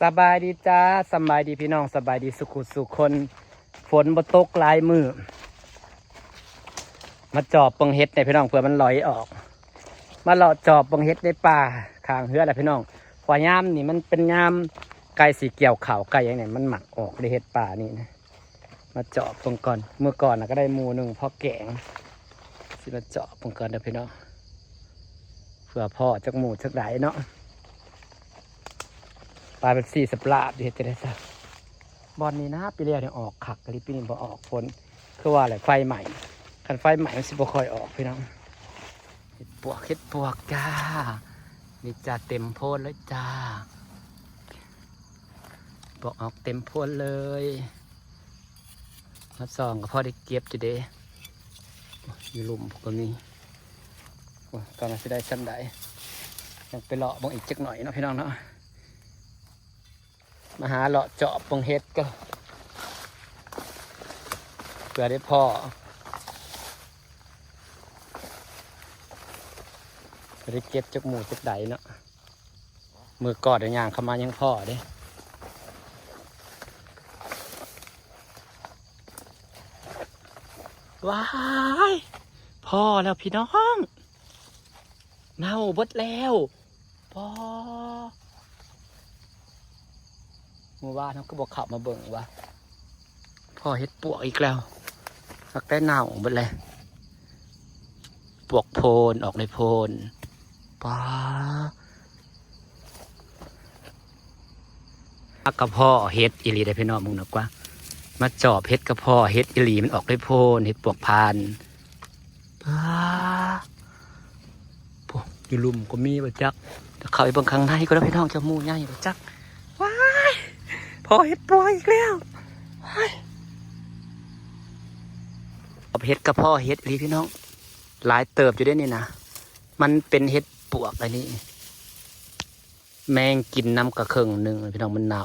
สบายดีจ้าสบายดีพี่น้องสบายดีสุขุสุขคนฝนบ่ตกหลายมือมาจอบเปิงเฮ็ดในพี่น้องเพื่อมันลอยออกมาเลาะจอบเปิงเฮ็ดในป่าข้างเฮือแหละพี่น้องพอยามนี่มันเป็นยามไก่สีเกี่ยวข่าวไก่อย่างนี้มันหมักออกในเฮ็ดป่านี่นะมาจอบเปิงก่อนเมื่อก่อนก็ได้หมูหนึ่งพอแกงสิมาจอบเปิงก่อนเด้อพี่น้องเพื่อพ่อจักหมูจักไหลเนาะปลาเป็นสี่สับลาบเดี๋ยวจะได้สักบอลนี้นะปีเรียเนี่ยออกขักกะลิปีนี้บ่ออกฝนคือว่าอะไรไฟใหม่คันไฟใหม่มันสิบ่ค่อยออกพี่น้องเห็ดปวกจ้านี่จ้าเต็มโพนเลยจ้าบอกออกเต็มโพนเลยมาส่องก็พอได้เก็บจะเด้อยู่ลุ่มก็มีก่อนจะได้ชั้นใดยังไปเลาะบางอีกจักหน่อยเนาะพี่น้องเนาะมาหาเลาะเจาะปงเฮ็ดก็เพื่อได้พ่อจะได้เก็บจักหมูจักไดเนาะมือก่อนเดี๋ยวย่างเข้ามายังพ่อเด้ว้ายพ่อแล้วพี่น้องเน่าบดแล้วพ่อเมื่อวานเขาก็บอกขับมาเบิ่งว่าพ่อเฮ็ดปวกอีกแล้วสักได้เน่าหมดเลยปวกโพนออกในโพนป้ากับพ่อเฮ็ดอิลีได้พี่น้องมึงนะกว่ามาจอบเฮ็ดกับพ่อเฮ็ดอิลีมันออกในโพนเฮ็ดปวกพานป้าพวกอยู่ลุ่มก็มีบ่จักแต่เข้าไปเบิ่งข้างในก็ได้พี่น้องจะมูใหญ่บ่จักว้ายพ่อเฮ็ดปวกอีกแล้วเอาเฮ็ดกับพ่อเฮ็ดอีพี่น้องหลายเติบอยู่ได้นี่นะมันเป็นเฮ็ดปวกอะไรนี่แมงกินน้ำกระเคิงหนึ่งพี่น้องมันหนา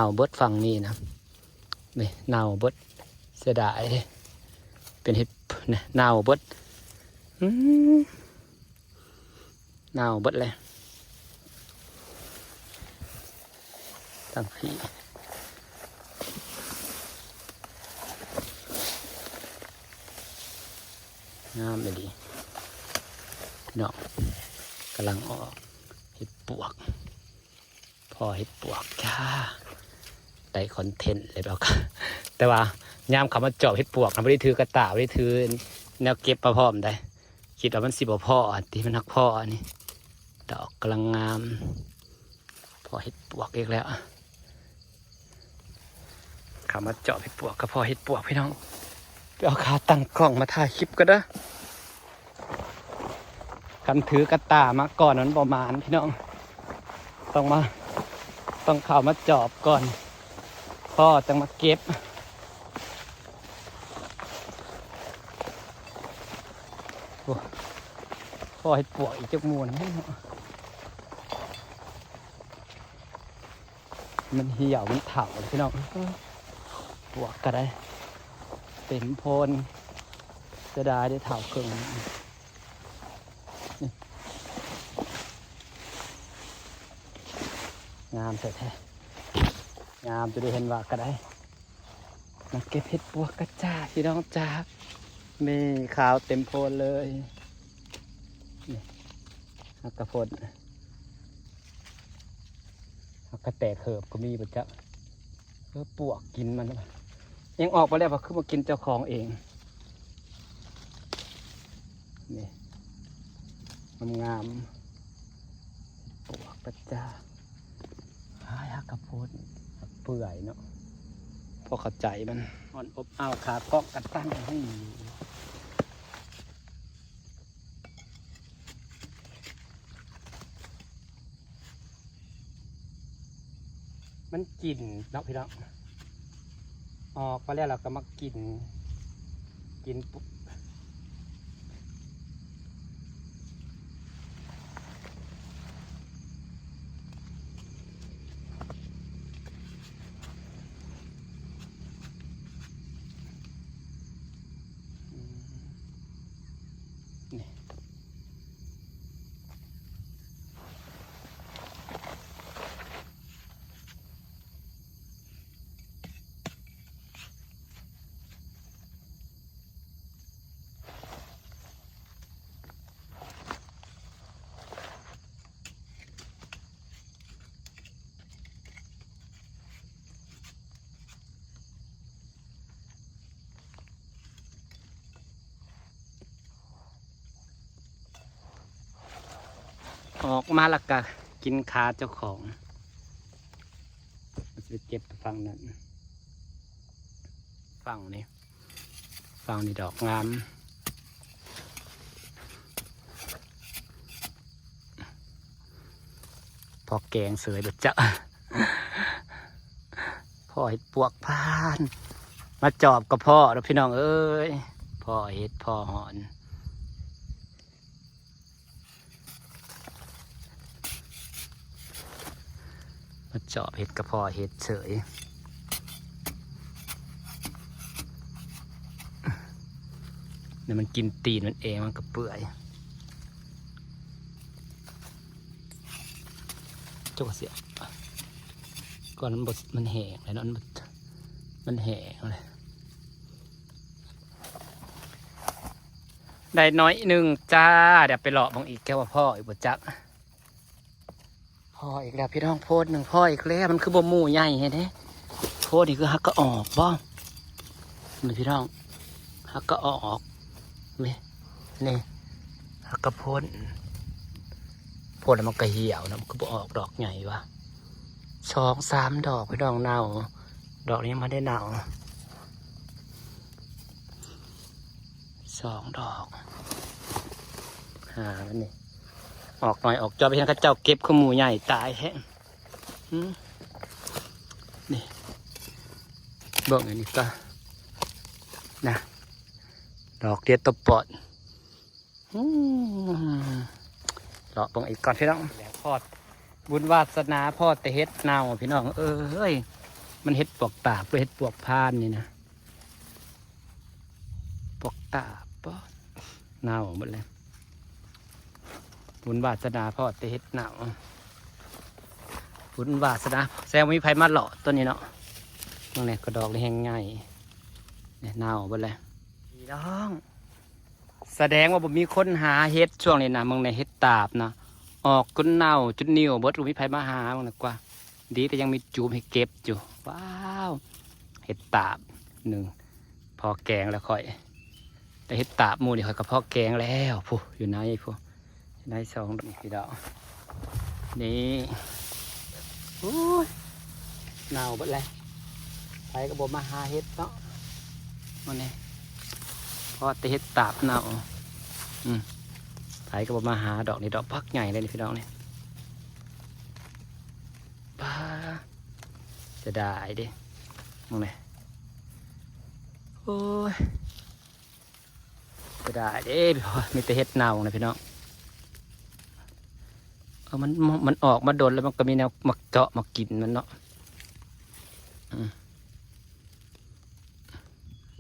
วเบิดฝั่งนี้นะนี่หนาวเบิดเสียดายเป็นเฮ็ดเนี่ยหนาวเบิดหนาวเบิดเลยตั้งพี่งามเลยดีพี่น้องกำลังออกเห็ดปวกพอเห็ดปวกจ้าได้คอนเทนต์เลยแล้วกันแต่ว่ายามเขามาเจาะเห็ดปวกนะไม่ได้ถือกระต่ายไม่ได้ถือแนวเก็บมาพร้อมได้คิดว่ามัน10 พ่อที่มันนักพ่อนี่ดอกกำลังงามพอเห็ดปวกอีกแล้วเขามาเจาะเห็ดปวกก็พอเห็ดปวกพี่น้องไปเอาขาตั้งกล้องมาถ่ายคลิปก็ได้กันถือกระตามาก่อนนั้นประมาณพี่น้องต้องเข้ามาจอบก่อนพ่อจะมาเก็บพ่อให้ปวกอีกจักมูลมันเหี่ยวมันเถาพี่น้องปวกก็ได้เต็มโพนจะได้เถาเครื่องงามแท้งามจะได้เห็นว่าก็ได้มาเก็บเห็ดปวกกระจ้าพี่น้องจ้ามีขาวเต็มโพนเลยนี่ฮักกระพนฮักกระแตกเหิบก็มีประจักษ์ปวกกินมันยังออกไปแล้วว่าคือมากินเจ้าของเองนี่งามปวกกระจ้าฮักกระพนเปื่อยเนาะพอเข้าใจมันอ่อนอบอ้าวขาเกาะกัดตั้งให้มันกินเนาะพี่น้องออกไปแล้วเราก็มากินปุ๊บ อกมาแล้วก็กินขาเจ้าของมันจะไปเก็บฝั่งนั้นฝั่งนี้ดอกงามพอแกงเสยเด็ดจะพ่อเห็ดปวกพานมาจอบกับพ่อแล้วพี่น้องเอ้ยพ่อเห็ดพ่อหอนมาจอบเห็ดกับพ่อเห็ดเฉยเนี่ยมันกินตีนมันเองมันก็เปื่อยเจ้าเสียก่อนมันแห้งเลยเนาะมันแห้งเลยได้น้อยหนึ่งจ้าเดี๋ยวไปหลอกบังอีกแก้วว่าพ่ออีกบ่จักพ่ออีกแล้วพี่น้องโพดหนึ่งพ่ออีกแล้วมันคือบ่หมู่ใหญ่เห็นไหมโพดนี่คือฮักก็ออกบ้างนี่พี่น้องฮักก็ออกนี่ฮักก็โพดแล้วมันก็เหี่ยวนะมันก็บ่ออกดอกใหญ่วะ2 3 ดอกพี่น้องเน่าดอกนี้มันได้เน่า2 ดอกแล้วนี่ออกหน่อยออกจอไปทางข้าเจ้าเก็บขมูใหญ่ตายแฮะนี่เบิ่งอันนี้ก็นะดอกเดียวตบปอดเลาะเบิ่งอีกก่อนพี่น้องแล้วพอดบุญวาสนาพ่อแต่เฮ็ดเน่าพี่น้องเอ้ยมันเฮ็ดปวกตาบหรือเฮ็ดปวกพานนี่นะปวกตาบป้อเน่าหมดเลยบุญวาสนาพ่อแต่เฮ็ดเน่าบุญวาสนาแซวมีไผมาหล่อต้นนี้เนาะตรงนี้ก็ดอกเลยแห้งง่ายเนี่ยเน่าหมดเลยพี่น้องแสดงว่าผมมีคนหาเฮ็ดช่วงนี้นะมึงในเฮ็ดตาบนะออกก้นเน่าจุดนิ่วเบิดรู้มีไผมาหาบ้างนะกว่าดีแต่ยังมีจูบให้เก็บอยู่ว้าวเห็ดตาบ1พอแกงแล้วค่อยแต่เห็ดตาบหมูนี่ค่อยกับพอแกงแล้วผู้อยู่ไหนผู้ใน2 ดอกพี่ดอกนี่โอ้ยเน่าเบิดเลยไผก็บ่มาหาเห็ดเนาะมันนี่พอแต่เห็ดตาบเน่าไผก็บ่มาหาดอกนี่ดอกพักใหญ่เลยนี่พี่น้องนี่บ้าจะได้ดิมองไหมโอ้ยจะได้เด้มีแต่เห็ดเน่าเลยพี่น้องมันออกมาโดนแล้วมันก็มีแนวมาเจาะมากินมันเนาะ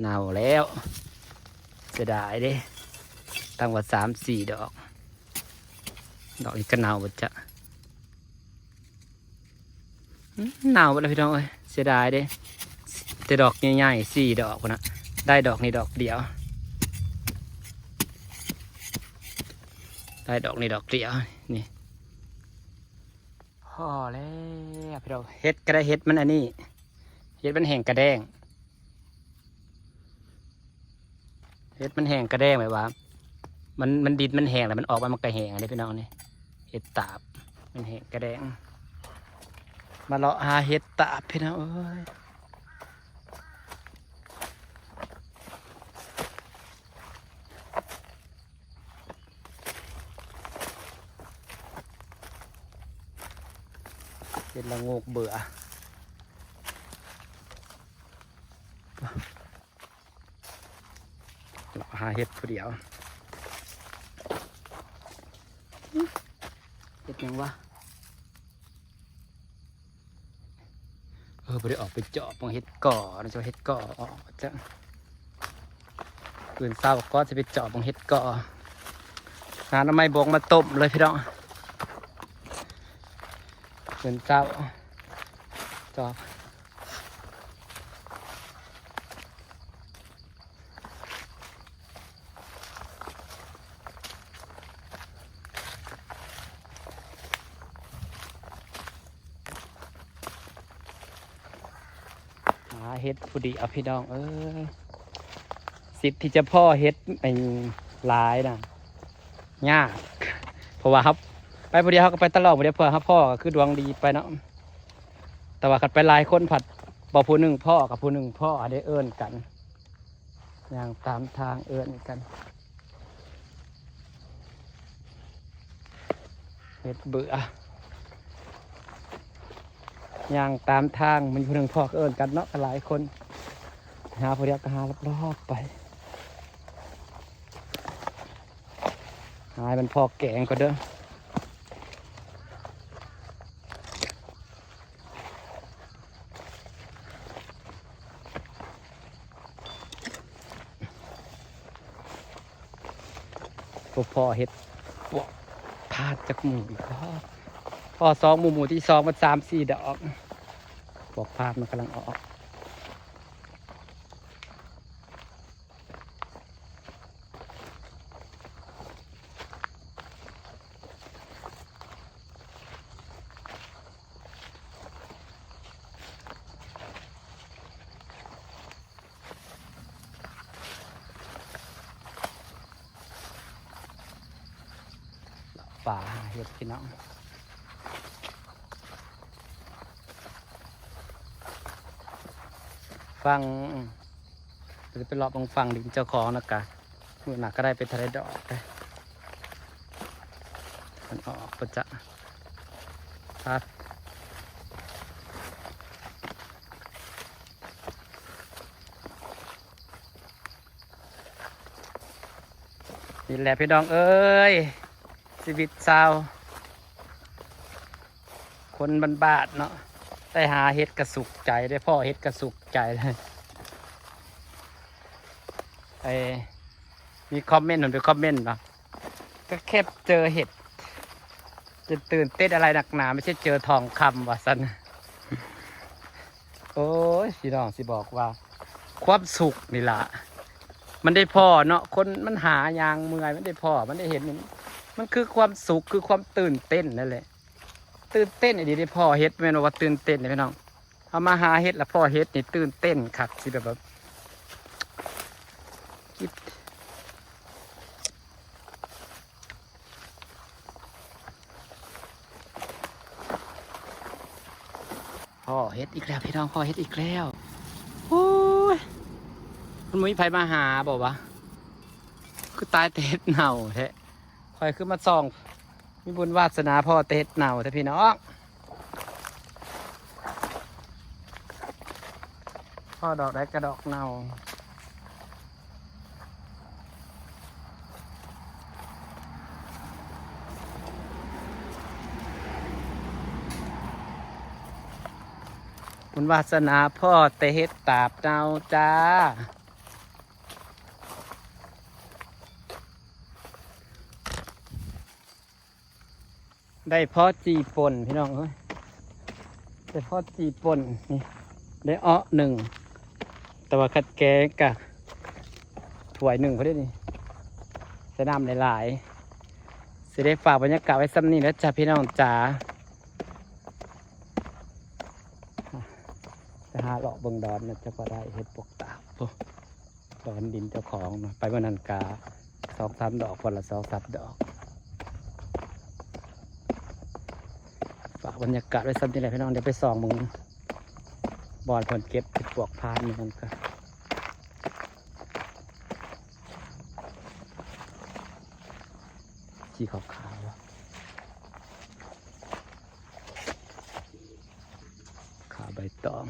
เน่าแล้วจะได้เด้ตั้งว่า3 4 ดอกนี้ก็เน่าหมดจะเน่าหมดแล้วพี่น้องเอ้ยเสียดายเด้แต่ดอกใหญ่ๆ4 ดอกนะได้ดอกนี้ดอกเดียวได้ดอกนี้ดอกเดียวนี่พอแล้วพี่น้องเฮ็ดก็ได้เฮ็ดมันอันนี้เฮ็ดมันแห้งกระแดงเฮ็ดมันแห้งกระแดงแบบว่ามันดินมันแห้งแล้วมันออกมามันกระแห้งอะไรพี่น้องนี่เห็ดตาบมันแห้งกระแดงมาเลาะหาเห็ดตาบพี่น้องเอ้ยเห็ดละโงกเบื่อเลาะหาเห็ดผู้เดียวเห็ดยังวะไม่ได้ออกไปเจาะปองเห็ดก่อนะจะเห็ดก่อออกจ้ะปืนเศร้าก็จะไปเจาะปองเห็ดก่อหาน้ำไม้บงมาต้มเลยพี่น้องปืนเศร้าเจาะเฮ็ดผู้ดีเอาพี่น้องสิทธิ์ที่จะพ่อเฮ็ดเป็นหลายนะยากเพราะว่าครับ ไปพอดีเขาก็ไปตลอดพอดีเพื่อเขาพ่อก็คือดวงดีไปเนาะแต่ว่าขัดไปหลายคนผัดบอกผู้หนึ่งพ่อกับผู้หนึ่งพ่อได้เอิ้นกันอย่างตามทางเอิ้นกันเฮ็ดเบื่อย่างตามทางมันผู้หนึ่งพ่อก็เอิ้นกันเนาะหลายคนหาพอดีก็หารอบๆไปหายมันพอแกงก็เด้อพ่อเฮ็ดพาดจากหมูอีกพ่อสองหมูที่สองมัน3-4 ดอกบอกพาดมันกำลังออกป่าเห็ดพี่น้องฟังหรือไปรอบังฟังดินเจ้าของนะกะมือหนักก็ได้เป็นทะเลดอกได้มันออกประจะพัดนี่แหละพี่น้องเอ้ยชีวิตชาวคนบ้านๆเนาะได้หาเฮ็ดกระสุกใจได้พ่อเฮ็ดกระสุกใจเลยมีคอมเมนต์ผมไปคอมเมนต์เนาะก็แค่เจอเห็ดจะตื่นเต้นอะไรหนักหนาไม่ใช่เจอทองคำว่ะสันโอ้ยพี่น้องสิบอกว่าความสุขนี่ล่ะมันได้พ่อเนาะคนมันหายางเมื่อยมันได้พ่อมันได้เห็นมันคือความสุขคือความตื่นเต้นนั่นแหละตื่นเต้นไอ้ดีได้พ่อเฮ็ดแม่นว่าตื่นเต้นเลยพี่น้องเอามาหาเฮ็ดแล้วพ่อเฮ็ดนี่ตื่นเต้นคักสิแบบคิดพ่อเฮ็ดอีกแล้วพี่น้องพ่อเฮ็ดอีกแล้วโอ้ยมันมีไผมาหาบอกว่าคือตายแต่เฮ็ดเน่าแท้คอยขึ้นมาส่องมีบุญวาสนาพ่อแต่เฮ็ดเน่าแต่พี่น้องพ่อดอกได้กระดอกเน่าบุญวาสนาพ่อแต่เฮ็ดตาบเน่าจ้าได้พ่อจีป่นพี่น้องเอ้ยได้พ่อจีป่นนี่ได้1แต่ว่าคัดแกงกะถ้วย1เขาได้นี่ใส่น้ำหลายๆสิได้ฝากบรรยากาศไว้ซ้ำนี้แล้วจ้าพี่น้องจ๋าจะหาเลาะเบิ่งดอนนะจะก็ได้เฮ็ดปกตาบดอนดินเจ้าของนะไปวันนันกา2-3 ดอกวันละ2-3 ดอกฝากบรรยากาศไว้ซ้ำนี้แหละพี่น้องเดี๋ยวไปส่องมึงบอลผลเก็บปวกพานมันก็สีขาวขาวขาใบตอง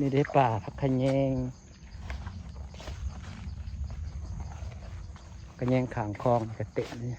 นี่ได้ป่าพักขะแยงขะแยงขางคลองกระเตะเนี่ย